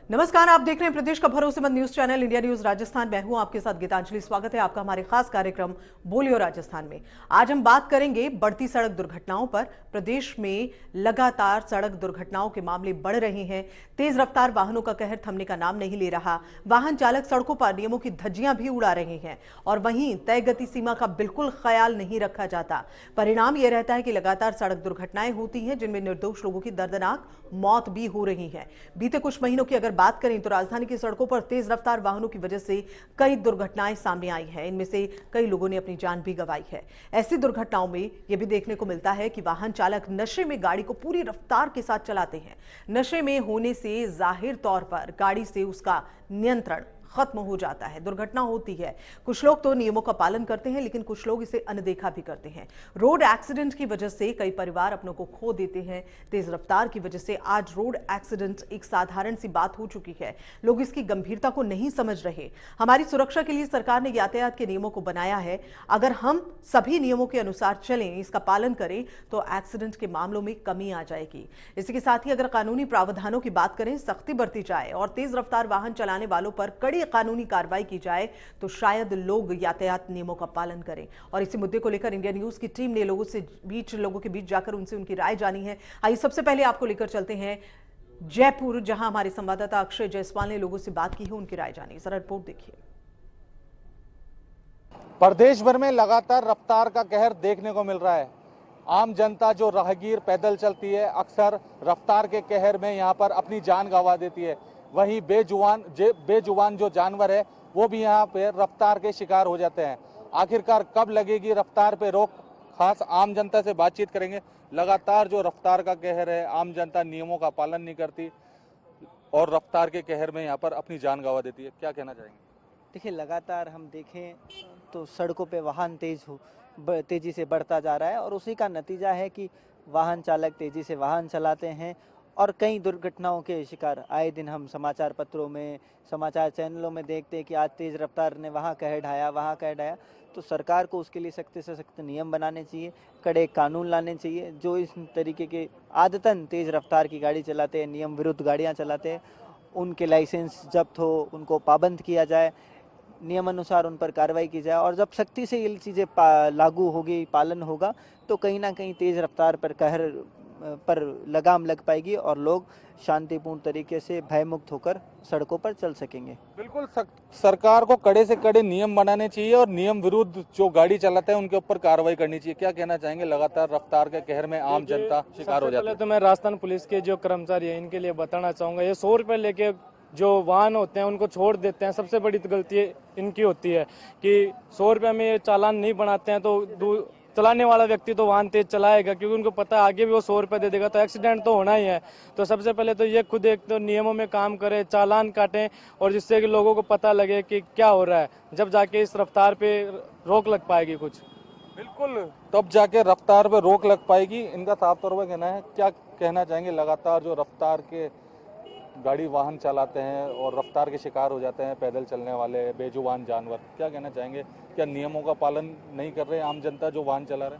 नमस्कार, आप देख रहे हैं प्रदेश का भरोसेमंद news channel India news Rajasthan. मैं हूं आपके साथ गीतांजलि। स्वागत है आपका हमारे खास कार्यक्रम बोलियो राजस्थान में। आज हम बात करेंगे बढ़ती सड़क दुर्घटनाओं पर। प्रदेश में लगातार सड़क दुर्घटनाओं के मामले बढ़ रहे हैं। तेज रफ्तार वाहनों का कहर थमने का नाम नहीं ले रहा। वाहन चालक सड़कों पर नियमों की धज्जियां भी उड़ा रहे हैं और वहीं तय गति सीमा का बिल्कुल ख्याल नहीं रखा जाता। परिणाम यह रहता है कि लगातार सड़क दुर्घटनाएं होती हैं जिनमें निर्दोष लोगों की दर्दनाक मौत भी हो रही है। बीते कुछ महीनों की अगर बात करें तो राजधानी की सड़कों पर तेज रफ्तार वाहनों की वजह से कई दुर्घटनाएं सामने आई हैं। इनमें से कई लोगों ने अपनी जान भी गंवाई है। ऐसी दुर्घटनाओं में यह भी देखने को मिलता है कि वाहन चालक नशे में गाड़ी को पूरी रफ्तार के साथ चलाते हैं। नशे में होने से जाहिर तौर पर गाड़ी से उसका नियंत्रण खत्म हो जाता है, दुर्घटना होती है। कुछ लोग तो नियमों का पालन करते हैं लेकिन कुछ लोग इसे अनदेखा भी करते हैं। रोड एक्सीडेंट की वजह से कई परिवार अपनों को खो देते हैं। तेज रफ्तार की वजह से आज रोड एक्सीडेंट एक साधारण सी बात हो चुकी है। लोग इसकी गंभीरता को नहीं समझ रहे। हमारी सुरक्षा के लिए सरकार ने यातायात के नियमों को बनाया है। अगर हम सभी नियमों के अनुसार चलें, इसका पालन करें तो एक्सीडेंट के मामलों में कमी आ जाएगी। इसी के साथ ही अगर कानूनी प्रावधानों की बात करें, सख्ती बरती जाए और तेज रफ्तार वाहन चलाने वालों पर कड़ी कानूनी कार्रवाई की जाए तो शायद लोग यातायात नियमों का पालन करें। और इसी मुद्दे को लेकर इंडिया न्यूज की टीम ने लोगों के बीच जाकर उनसे उनकी राय जानी है। आइए सबसे पहले आपको लेकर चलते हैं जयपुर, जहां हमारे संवाददाता अक्षय जायसवाल ने लोगों से बात की है, उनकी राय जानी। जरा रिपोर्ट देखिए। प्रदेश भर में लगातार रफ्तार का कहर देखने को मिल रहा है। आम जनता जो राहगीर पैदल चलती है अक्सर रफ्तार के कहर में यहाँ पर अपनी जान गंवा देती है। वहीं बेजुबान जो जानवर है वो भी यहाँ पे रफ्तार के शिकार हो जाते हैं। आखिरकार कब लगेगी रफ्तार पे रोक, खास आम जनता से बातचीत करेंगे। लगातार जो रफ्तार का कहर है, आम जनता नियमों का पालन नहीं करती और रफ्तार के कहर में यहाँ पर अपनी जान गंवा देती है। क्या कहना चाहेंगे? देखिए, लगातार हम देखें तो सड़कों पे वाहन तेजी से बढ़ता जा रहा है और उसी का नतीजा है कि वाहन चालक तेजी से वाहन चलाते हैं और कई दुर्घटनाओं के शिकार आए दिन हम समाचार पत्रों में, समाचार चैनलों में देखते हैं कि आज तेज रफ्तार ने वहाँ कहर ढाया। तो सरकार को उसके लिए सख्त से सख्त नियम बनाने चाहिए, कड़े कानून लाने चाहिए। जो इस तरीके के आदतन तेज रफ्तार की गाड़ी चलाते हैं, नियम विरुद्ध गाड़ियाँ चलाते हैं, उनके लाइसेंस जब्त हो, उनको पाबंद किया जाए, नियम अनुसार उन पर कार्रवाई की जाए। और जब सख्ती से ये चीज़ें लागू होगी, पालन होगा, तो कहीं ना कहीं तेज़ रफ्तार पर कहर पर लगाम लग पाएगी और लोग शांतिपूर्ण तरीके से भयमुक्त होकर सड़कों पर चल सकेंगे। बिल्कुल, सरकार को कड़े से कड़े नियम बनाने चाहिए और नियम विरुद्ध जो गाड़ी चलाते हैं उनके ऊपर कार्रवाई करनी चाहिए। क्या कहना चाहेंगे? लगातार रफ्तार के कहर में आम जनता शिकार हो जाती है। तो मैं राजस्थान पुलिस के जो कर्मचारी है इनके लिए बताना चाहूंगा, ये 100 रुपये लेके जो वाहन होते हैं उनको छोड़ देते हैं। सबसे बड़ी गलती इनकी होती है कि 100 रुपये में ये चालान नहीं बनाते हैं तो चलाने वाला व्यक्ति तो वाहन तेज चलाएगा, क्योंकि उनको पता है आगे भी वो 100 रुपये दे देगा तो एक्सीडेंट तो होना ही है। तो सबसे पहले तो ये खुद एक तो नियमों में काम करें, चालान काटें और जिससे कि लोगों को पता लगे कि क्या हो रहा है, जब जाके इस रफ्तार पे रोक लग पाएगी कुछ। बिल्कुल, तब जाके रफ्तार पे रोक लग पाएगी, इनका साफ तौर पर कहना है। क्या कहना चाहेंगे? लगातार जो रफ्तार के गाड़ी वाहन चलाते हैं और रफ्तार के शिकार हो जाते हैं पैदल चलने वाले बेजुबान जानवर, क्या कहना चाहेंगे? क्या नियमों का पालन नहीं कर रहे आम जनता जो वाहन चला रहे?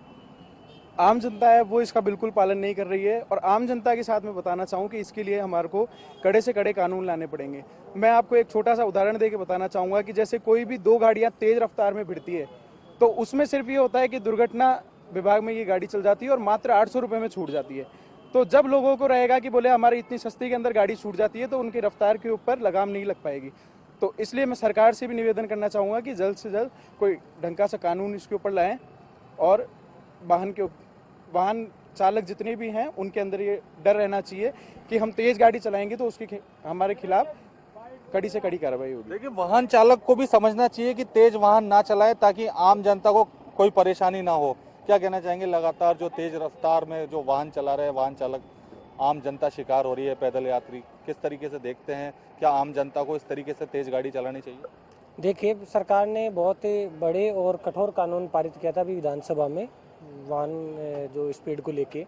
आम जनता है वो इसका बिल्कुल पालन नहीं कर रही है और आम जनता के साथ मैं बताना चाहूँ कि इसके लिए हमारे को कड़े से कड़े कानून लाने पड़ेंगे। मैं आपको एक छोटा सा उदाहरण दे के बताना चाहूँगा कि जैसे कोई भी दो गाड़ियाँ तेज रफ्तार में भिड़ती है तो उसमें सिर्फ ये होता है कि दुर्घटना विभाग में ये गाड़ी चल जाती है और मात्र 800 रुपये में छूट जाती है। तो जब लोगों को रहेगा कि बोले हमारी इतनी सस्ती के अंदर गाड़ी छूट जाती है तो उनकी रफ्तार के ऊपर लगाम नहीं लग पाएगी। तो इसलिए मैं सरकार से भी निवेदन करना चाहूँगा कि जल्द से जल्द कोई ढंग का सा कानून इसके ऊपर लाएं और वाहन चालक जितने भी हैं उनके अंदर ये डर रहना चाहिए कि हम तेज गाड़ी चलाएंगे तो उसके हमारे खिलाफ कड़ी से कड़ी कार्रवाई होगी। देखिए, वाहन चालक को भी समझना चाहिए कि तेज वाहन ना चलाए ताकि आम जनता को कोई परेशानी ना हो। क्या कहना चाहेंगे? लगातार जो तेज रफ्तार में जो वाहन चला रहे हैं वाहन चालक, आम जनता शिकार हो रही है, पैदल यात्री, किस तरीके से देखते हैं? क्या आम जनता को इस तरीके से तेज गाड़ी चलानी चाहिए? देखिए, सरकार ने बहुत बड़े और कठोर कानून पारित किया था अभी विधानसभा में वाहन जो स्पीड को लेके,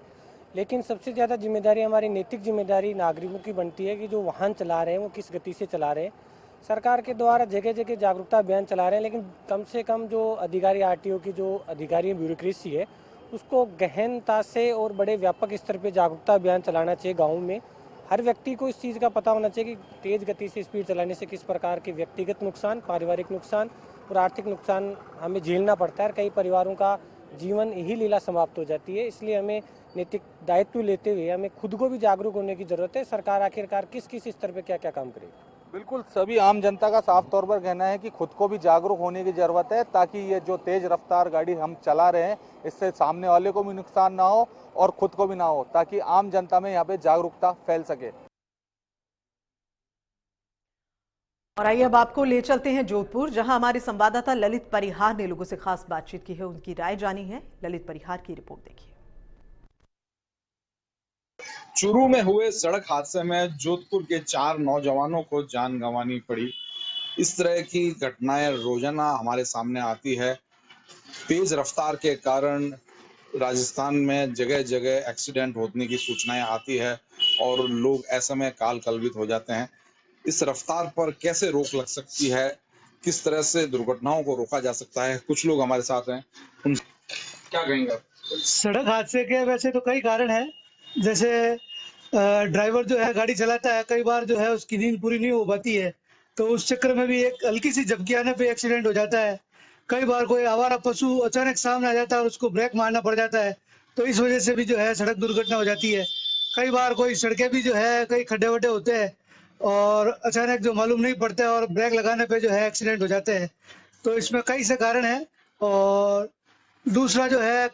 लेकिन सबसे ज़्यादा जिम्मेदारी हमारी नैतिक जिम्मेदारी नागरिकों की बनती है कि जो वाहन चला रहे हैं वो किस गति से चला रहे हैं। सरकार के द्वारा जगह जगह जागरूकता अभियान चला रहे हैं, लेकिन कम से कम जो अधिकारी आरटीओ की जो अधिकारी ब्यूरोक्रेसी है उसको गहनता से और बड़े व्यापक स्तर पे जागरूकता अभियान चलाना चाहिए गाँव में हर व्यक्ति को इस चीज़ का पता होना चाहिए कि तेज़ गति से स्पीड चलाने से किस प्रकार के व्यक्तिगत नुकसान, पारिवारिक नुकसान और आर्थिक नुकसान हमें झेलना पड़ता है और कई परिवारों का जीवन ही लीला समाप्त हो जाती है। इसलिए हमें नैतिक दायित्व लेते हुए हमें खुद को भी जागरूक होने की ज़रूरत है। सरकार आखिरकार किस किस स्तर पर क्या क्या काम करेगी। बिल्कुल, सभी आम जनता का साफ तौर पर कहना है कि खुद को भी जागरूक होने की जरूरत है, ताकि ये जो तेज रफ्तार गाड़ी हम चला रहे हैं इससे सामने वाले को भी नुकसान ना हो और खुद को भी ना हो, ताकि आम जनता में यहाँ पे जागरूकता फैल सके। और आइए अब आपको ले चलते हैं जोधपुर, जहां हमारे संवाददाता ललित परिहार ने लोगों से खास बातचीत की है, उनकी राय जानी है। ललित परिहार की रिपोर्ट देखिए। चूरू में हुए सड़क हादसे में जोधपुर के 4 नौजवानों को जान गंवानी पड़ी। इस तरह की घटनाएं रोजाना हमारे सामने आती है। तेज रफ्तार के कारण राजस्थान में जगह जगह एक्सीडेंट होने की सूचनाएं आती है और लोग ऐसे में काल कल्पित हो जाते हैं। इस रफ्तार पर कैसे रोक लग सकती है, किस तरह से दुर्घटनाओं को रोका जा सकता है, कुछ लोग हमारे साथ हैं, उन क्या कहेंगे? सड़क हादसे के वैसे तो कई कारण हैं। जैसे ड्राइवर जो है गाड़ी चलाता है, कई बार जो है उसकी नींद पूरी नहीं हो पाती है, तो उस चक्कर में भी एक हल्की सी झपकी आने पे एक्सीडेंट हो जाता है। कई बार कोई आवारा पशु अचानक सामने आ जाता है और उसको ब्रेक मारना पड़ जाता है, तो इस वजह से भी जो है सड़क दुर्घटना हो जाती है। कई बार कोई सड़कें भी जो है कई खड्डे वड्डे होते हैं और अचानक जो मालूम नहीं पड़ता है और ब्रेक लगाने पे जो है एक्सीडेंट हो जाते हैं। तो इसमें कई से कारण हैं। और दूसरा जो है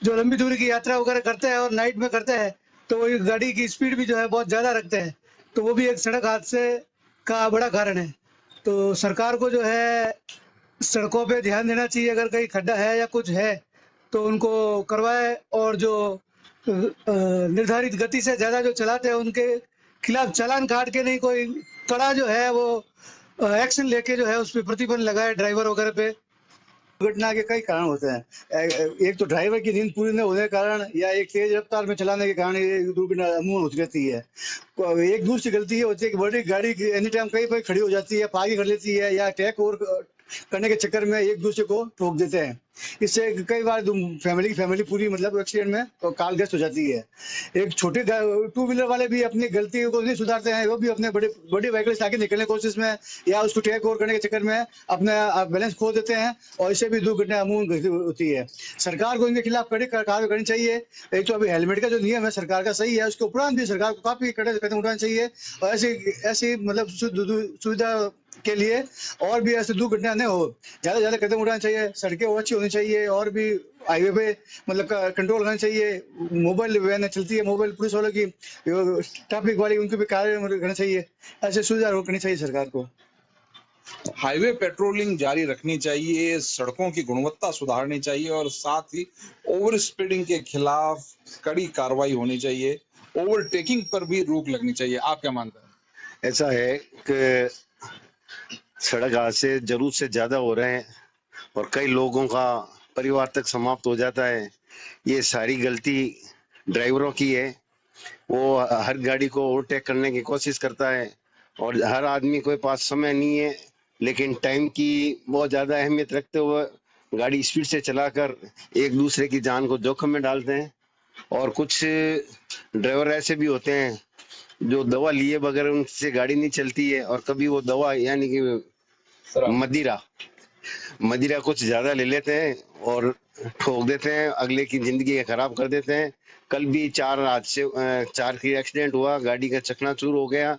जो लंबी दूरी की यात्रा वगैरह करते हैं और नाइट में करते हैं, तो वो गाड़ी की स्पीड भी जो है बहुत ज़्यादा रखते हैं, तो वो भी एक सड़क हादसे का बड़ा कारण है। तो सरकार को जो है सड़कों पे ध्यान देना चाहिए, अगर कहीं खड्डा है या कुछ है तो उनको करवाए, और जो निर्धारित गति से ज़्यादा जो चलाते हैं उनके खिलाफ चालान काट के, नहीं कोई कड़ा जो है वो एक्शन लेके जो है उस पर प्रतिबंध लगाए ड्राइवर वगैरह पे। दुर्घटना के कई कारण होते हैं। एक तो ड्राइवर की नींद पूरी न होने के कारण या एक तेज रफ्तार में चलाने के कारण ये दुर्घटना अमूमन होती रहती है। एक दूसरी गलती ये होती है कि बड़ी गाड़ी एनी टाइम कहीं पर खड़ी हो जाती है, आगे कर लेती है या टेक ओवर करने के चक्कर में एक दूसरे को ठोक देते हैं। इससे कई बार फैमिली पूरी मतलब एक्सीडेंट में तो कालग्रस्त हो जाती है। एक छोटे 2 व्हीलर वाले भी अपनी गलती को नहीं सुधारते हैं, वो भी अपने बड़ी व्हीकल से आगे निकलने की कोशिश में या उसको टेक ओवर करने के चक्कर में अपने बैलेंस खो देते हैं और इससे भी दुर्घटना अमूमन होती है। सरकार को इनके खिलाफ कड़ी कार्रवाई करनी चाहिए। एक तो अभी हेलमेट का जो नियम है सरकार का सही है, उसके उपरांत भी सरकार को काफी कड़े कदम उठाने चाहिए और ऐसी मतलब सुविधा के लिए और भी ऐसे दुर्घटना न हो, ज्यादा कदम उठाने चाहिए। सड़कें और अच्छी होनी चाहिए और भी हाईवे पे मतलब कंट्रोल करना चाहिए। मोबाइल वैन चलती है, मोबाइल पुलिस वालों की, ट्रैफिक वाली, उनकी भी कार्य करना चाहिए। ऐसे सुविधा करनी चाहिए सरकार को। हाईवे पेट्रोलिंग जारी रखनी चाहिए, सड़कों की गुणवत्ता सुधारनी चाहिए और साथ ही ओवर स्पीडिंग के खिलाफ कड़ी कार्रवाई होनी चाहिए। ओवरटेकिंग पर भी रोक लगनी चाहिए। आप क्या मानते हैं? ऐसा है कि सड़क हादसे जरूरत से ज्यादा हो रहे हैं और कई लोगों का परिवार तक समाप्त हो जाता है। ये सारी गलती ड्राइवरों की है। वो हर गाड़ी को ओवरटेक करने की कोशिश करता है और हर आदमी के पास समय नहीं है, लेकिन टाइम की बहुत ज्यादा अहमियत रखते हुए गाड़ी स्पीड से चलाकर एक दूसरे की जान को जोखिम में डालते हैं। और कुछ ड्राइवर ऐसे भी होते हैं जो दवा लिए बगैर उनसे गाड़ी नहीं चलती है और कभी वो दवा यानी कि मदिरा कुछ ज्यादा ले लेते हैं और ठोक देते हैं, अगले की जिंदगी खराब कर देते हैं। कल भी 4 की एक्सीडेंट हुआ, गाड़ी का चकनाचूर हो गया।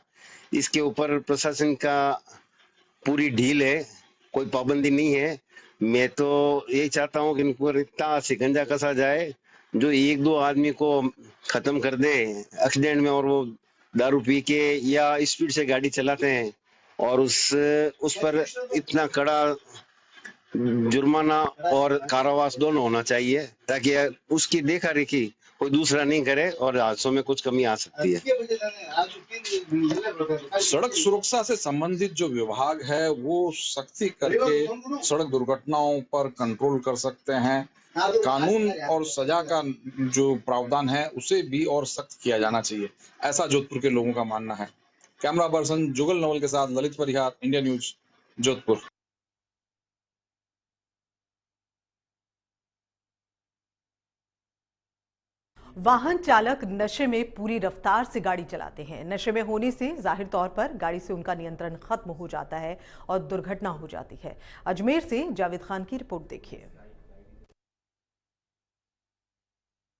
इसके ऊपर प्रशासन का पूरी ढील है, कोई पाबंदी नहीं है। मैं तो यही चाहता हूँ कि इन पर इतना शिकंजा कसा जाए जो 1-2 आदमी को खत्म कर दे एक्सीडेंट में, और वो दारू पी के या स्पीड से गाड़ी चलाते हैं और उस पर इतना कड़ा जुर्माना और कारावास दोनों होना चाहिए ताकि उसकी देखा रेखी कोई दूसरा नहीं करे और हादसों में कुछ कमी आ सकती है। सड़क सुरक्षा से संबंधित जो विभाग है वो सख्ती करके सड़क दुर्घटनाओं पर कंट्रोल कर सकते हैं। कानून और सजा का जो प्रावधान है उसे भी और सख्त किया जाना चाहिए, ऐसा जोधपुर के लोगों का मानना है। कैमरा पर्सन जुगल नवल के साथ ललित परिहार, इंडिया न्यूज, जोधपुर। वाहन चालक नशे में पूरी रफ्तार से गाड़ी चलाते हैं। नशे में होने से जाहिर तौर पर गाड़ी से उनका नियंत्रण खत्म हो जाता है और दुर्घटना हो जाती है। अजमेर से जावेद खान की रिपोर्ट देखिए।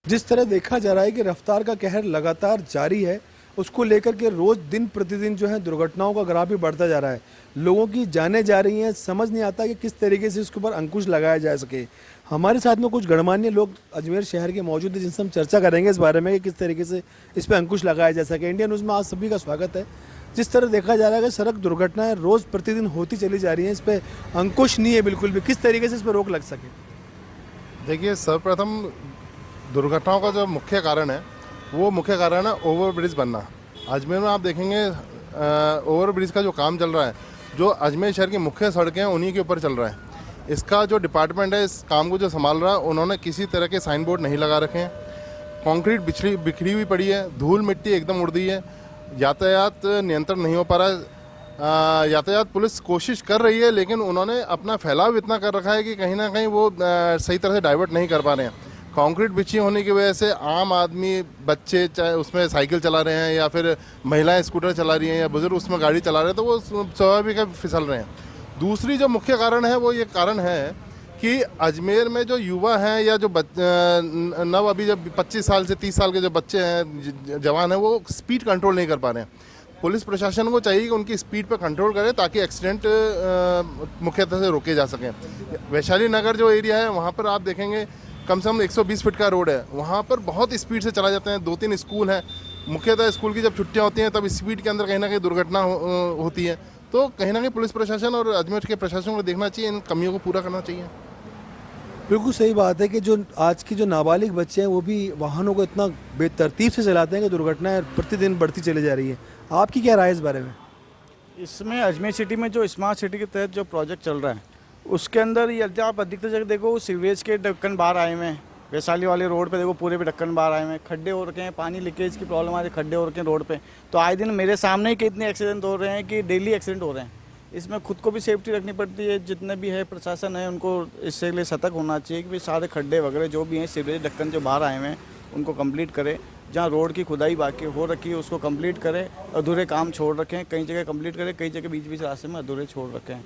जिस तरह देखा जा रहा है कि रफ्तार का कहर लगातार जारी है, उसको लेकर के रोज दिन प्रतिदिन जो है दुर्घटनाओं का ग्राफ भी बढ़ता जा रहा है। लोगों की जानें जा रही हैं, समझ नहीं आता कि किस तरीके से इसके ऊपर अंकुश लगाया जा सके। हमारे साथ में कुछ गणमान्य लोग अजमेर शहर के मौजूद हैं, जिनसे हम चर्चा करेंगे इस बारे में कि किस तरीके से इस पर अंकुश लगाया जा सके। इंडिया न्यूज़ में आज सभी का स्वागत है। जिस तरह देखा जा रहा है कि सड़क दुर्घटनाएं रोज प्रतिदिन होती चली जा रही हैं, इस पर अंकुश नहीं है बिल्कुल भी। किस तरीके से इस पर रोक लग सके? देखिए, सर्वप्रथम दुर्घटनाओं का जो मुख्य कारण है वो मुख्य कारण है ओवरब्रिज बनना। अजमेर में आप देखेंगे ओवरब्रिज का जो काम चल रहा है, जो अजमेर शहर की मुख्य सड़कें हैं उन्हीं के ऊपर चल रहा है। इसका जो डिपार्टमेंट है, इस काम को जो संभाल रहा है, उन्होंने किसी तरह के साइन बोर्ड नहीं लगा रखे हैं। कंक्रीट बिखरी हुई पड़ी है, धूल मिट्टी एकदम उड़ दी है, यातायात नियंत्रण नहीं हो पा रहा है। यातायात पुलिस कोशिश कर रही है, लेकिन उन्होंने अपना फैलाव इतना कर रखा है कि कहीं ना कहीं वो सही तरह से डाइवर्ट नहीं कर पा रहे हैं। कंक्रीट बिछी होने की वजह से आम आदमी, बच्चे चाहे उसमें साइकिल चला रहे हैं या फिर महिलाएं स्कूटर चला रही हैं या बुजुर्ग उसमें गाड़ी चला रहे हैं, तो वो स्वाभाविक फिसल रहे हैं। दूसरी जो मुख्य कारण है वो ये कारण है कि अजमेर में जो युवा हैं या जो अभी जब 25 साल से 30 साल के जो बच्चे हैं, जवान हैं, वो स्पीड कंट्रोल नहीं कर पा रहे हैं। पुलिस प्रशासन को चाहिए कि उनकी स्पीड पर कंट्रोल करे ताकि एक्सीडेंट मुख्यतः से रोके जा सकें। वैशाली नगर जो एरिया है वहाँ पर आप देखेंगे कम से कम 120 फीट का रोड है, वहाँ पर बहुत स्पीड से चला जाते हैं। 2-3 स्कूल हैं, मुख्यतः स्कूल की जब छुट्टियाँ होती हैं तब स्पीड के अंदर कहीं ना कहीं दुर्घटना होती है। तो कहीं ना कहीं पुलिस प्रशासन और अजमेर के प्रशासन को देखना चाहिए, इन कमियों को पूरा करना चाहिए। बिल्कुल सही बात है कि जो आज की जो नाबालिग बच्चे हैं वो भी वाहनों को इतना बेतरतीब से चलाते हैं कि दुर्घटनाएं प्रतिदिन बढ़ती चली जा रही है। आपकी क्या राय है इस बारे में? इसमें अजमेर सिटी में जो स्मार्ट सिटी के तहत जो प्रोजेक्ट चल रहा है उसके अंदर यदि आप अधिकतर जगह देखो सीवेज के ढक्कन बाहर आए हुए हैं। वैशाली वाले रोड पे देखो पूरे पे ढक्कन बाहर आए हुए हैं, खड्डे हो रखे हैं, पानी लीकेज की प्रॉब्लम आ रही है, खड्डे हो रखे हैं रोड पे। तो आए दिन मेरे सामने ही कितने एक्सीडेंट हो रहे हैं कि डेली एक्सीडेंट हो रहे हैं। इसमें खुद को भी सेफ्टी रखनी पड़ती है, जितने भी है प्रशासन है उनको इससे लिए सतर्क होना चाहिए कि सारे खड्डे वगैरह जो भी हैं, सीवरेज ढक्कन जो बाहर आए हुए हैं उनको कंप्लीट करें। जहाँ रोड की खुदाई बाकी हो रखी है उसको कंप्लीट करें, अधूरे काम छोड़ रखें, कई जगह कंप्लीट करें, कई जगह बीच बीच रास्ते में अधूरे छोड़ रखें।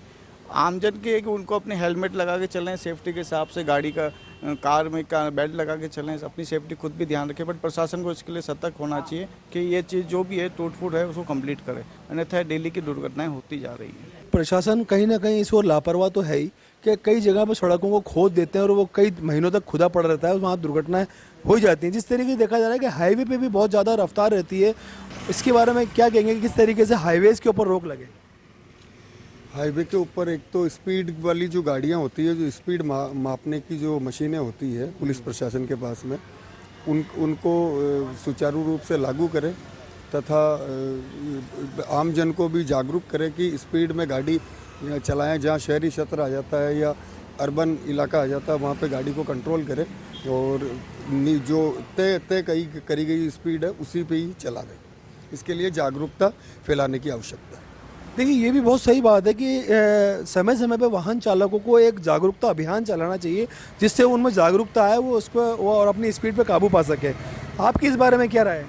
आमजन की है कि उनको अपने हेलमेट लगा के चलें, सेफ्टी के हिसाब से गाड़ी का कार में का बेल्ट लगा के चलें, अपनी सेफ्टी खुद भी ध्यान रखें। बट प्रशासन को इसके लिए सतर्क होना चाहिए कि ये चीज़ जो भी है टूट फूट है उसको कंप्लीट करें, अन्यथा डेली की दुर्घटनाएं होती जा रही हैं। प्रशासन कहीं ना कहीं इस ओर लापरवाह तो है ही कि कई जगह पर सड़कों को खोद देते हैं और वो कई महीनों तक खुदा पड़ा रहता है, वहाँ दुर्घटनाएं हो जाती हैं। जिस तरीके से देखा जा रहा है कि हाईवे पे भी बहुत ज़्यादा रफ्तार रहती है, इसके बारे में क्या कहेंगे कि किस तरीके से हाईवेज़ के ऊपर रोक लगे? हाईवे के ऊपर एक तो स्पीड वाली जो गाड़ियाँ होती है, जो स्पीड मापने की जो मशीनें होती है पुलिस प्रशासन के पास में, उनको सुचारू रूप से लागू करें तथा आम जन को भी जागरूक करें कि स्पीड में गाड़ी चलाएं। जहाँ शहरी क्षेत्र आ जाता है या अर्बन इलाका आ जाता है वहाँ पे गाड़ी को कंट्रोल करें और जो तय करी गई स्पीड है उसी पे ही चलावें। इसके लिए जागरूकता फैलाने की आवश्यकता है। देखिए, ये भी बहुत सही बात है कि समय समय पे वाहन चालकों को एक जागरूकता अभियान चलाना चाहिए, जिससे उनमें जागरूकता आए, वो उसको और अपनी स्पीड पे काबू पा सके। आपकी इस बारे में क्या राय है?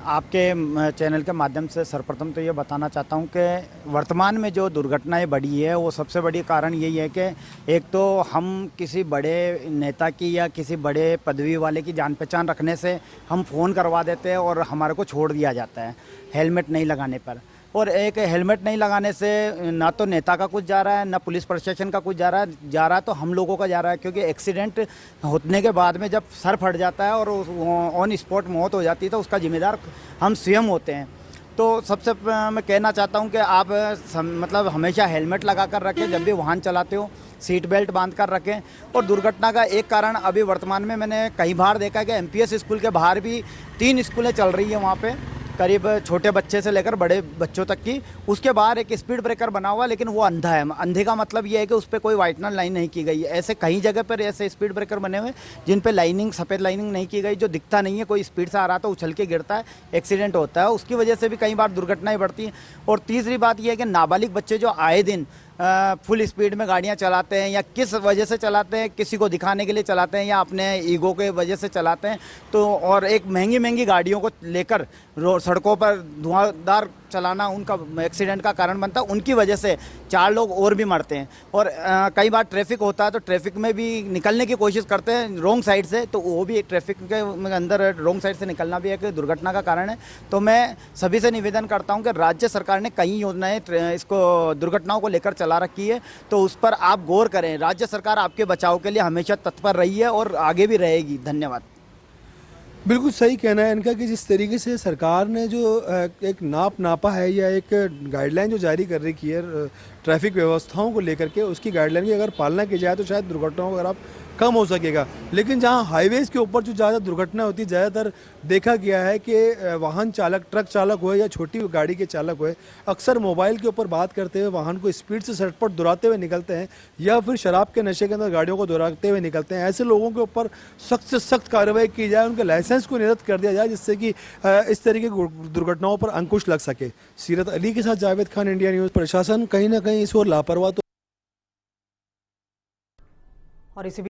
आपके चैनल के माध्यम से सर्वप्रथम तो ये बताना चाहता हूँ कि वर्तमान में जो दुर्घटनाएं बढ़ी है वो सबसे बड़ी कारण यही है कि एक तो हम किसी बड़े नेता की या किसी बड़े पदवी वाले की जान पहचान रखने से हम फ़ोन करवा देते हैं और हमारे को छोड़ दिया जाता है हेलमेट नहीं लगाने पर। और एक हेलमेट नहीं लगाने से ना तो नेता का कुछ जा रहा है, ना पुलिस प्रशासन का कुछ जा रहा है तो हम लोगों का जा रहा है, क्योंकि एक्सीडेंट होने के बाद में जब सर फट जाता है और ऑन स्पॉट मौत हो जाती है तो उसका जिम्मेदार हम स्वयं होते हैं। तो सबसे मैं कहना चाहता हूं कि आप मतलब हमेशा हेलमेट लगा कर रखें, जब भी वाहन चलाते हो सीट बेल्ट बांध कर रखें। और दुर्घटना का एक कारण अभी वर्तमान में मैंने कई बार देखा कि एमपीएस स्कूल के बाहर भी 3 स्कूलें चल रही हैं, वहाँ पे करीब छोटे बच्चे से लेकर बड़े बच्चों तक की, उसके बाहर एक स्पीड ब्रेकर बना हुआ, लेकिन वो अंधा है। अंधे का मतलब ये है कि उस पर कोई वाइटनर लाइन नहीं की गई है। ऐसे कई जगह पर ऐसे स्पीड ब्रेकर बने हुए जिन पे लाइनिंग, सफ़ेद लाइनिंग नहीं की गई, जो दिखता नहीं है, कोई स्पीड से आ रहा तो उछल के गिरता है, एक्सीडेंट होता है, उसकी वजह से भी कई बार दुर्घटनाएं बढ़ती हैं। और तीसरी बात यह है कि नाबालिग बच्चे जो आए दिन फुल स्पीड में गाड़ियां चलाते हैं या किस वजह से चलाते हैं, किसी को दिखाने के लिए चलाते हैं या अपने ईगो के वजह से चलाते हैं। तो और एक महंगी महंगी गाड़ियों को लेकर सड़कों पर धुआंधार चलाना उनका एक्सीडेंट का कारण बनता है। उनकी वजह से 4 लोग और भी मरते हैं। और कई बार ट्रैफिक होता है तो ट्रैफिक में भी निकलने की कोशिश करते हैं रोंग साइड से, तो वो भी एक ट्रैफिक के अंदर रोंग साइड से निकलना भी एक दुर्घटना का कारण है। तो मैं सभी से निवेदन करता हूं कि राज्य सरकार ने कई योजनाएं इसको दुर्घटनाओं को लेकर चला रखी है, तो उस पर आप गौर करें। राज्य सरकार आपके बचाव के लिए हमेशा तत्पर रही है और आगे भी रहेगी। धन्यवाद। बिल्कुल सही कहना है इनका कि जिस तरीके से सरकार ने जो एक नापा है या एक गाइडलाइन जो जारी कर रखी है ट्रैफिक व्यवस्थाओं को लेकर के, उसकी गाइडलाइन की अगर पालना की जाए तो शायद दुर्घटनाओं का खराब कम हो सकेगा। लेकिन जहां हाईवेज़ के ऊपर जो ज़्यादा दुर्घटना होती है, ज़्यादातर देखा गया है कि वाहन चालक, ट्रक चालक हो या छोटी गाड़ी के चालक हो, अक्सर मोबाइल के ऊपर बात करते हुए वाहन को स्पीड से सड़क दुराते हुए निकलते हैं या फिर शराब के नशे के अंदर गाड़ियों को दुराते हुए निकलते हैं। ऐसे लोगों के ऊपर सख्त से सख्त कार्रवाई की जाए, उनके लाइसेंस को निरस्त कर दिया जाए, जिससे कि इस तरीके की दुर्घटनाओं पर अंकुश लग सके। सीरत अली के साथ जावेद खान, इंडिया न्यूज़। प्रशासन कहीं ना कहीं इस ओर लापरवाह तो और इसी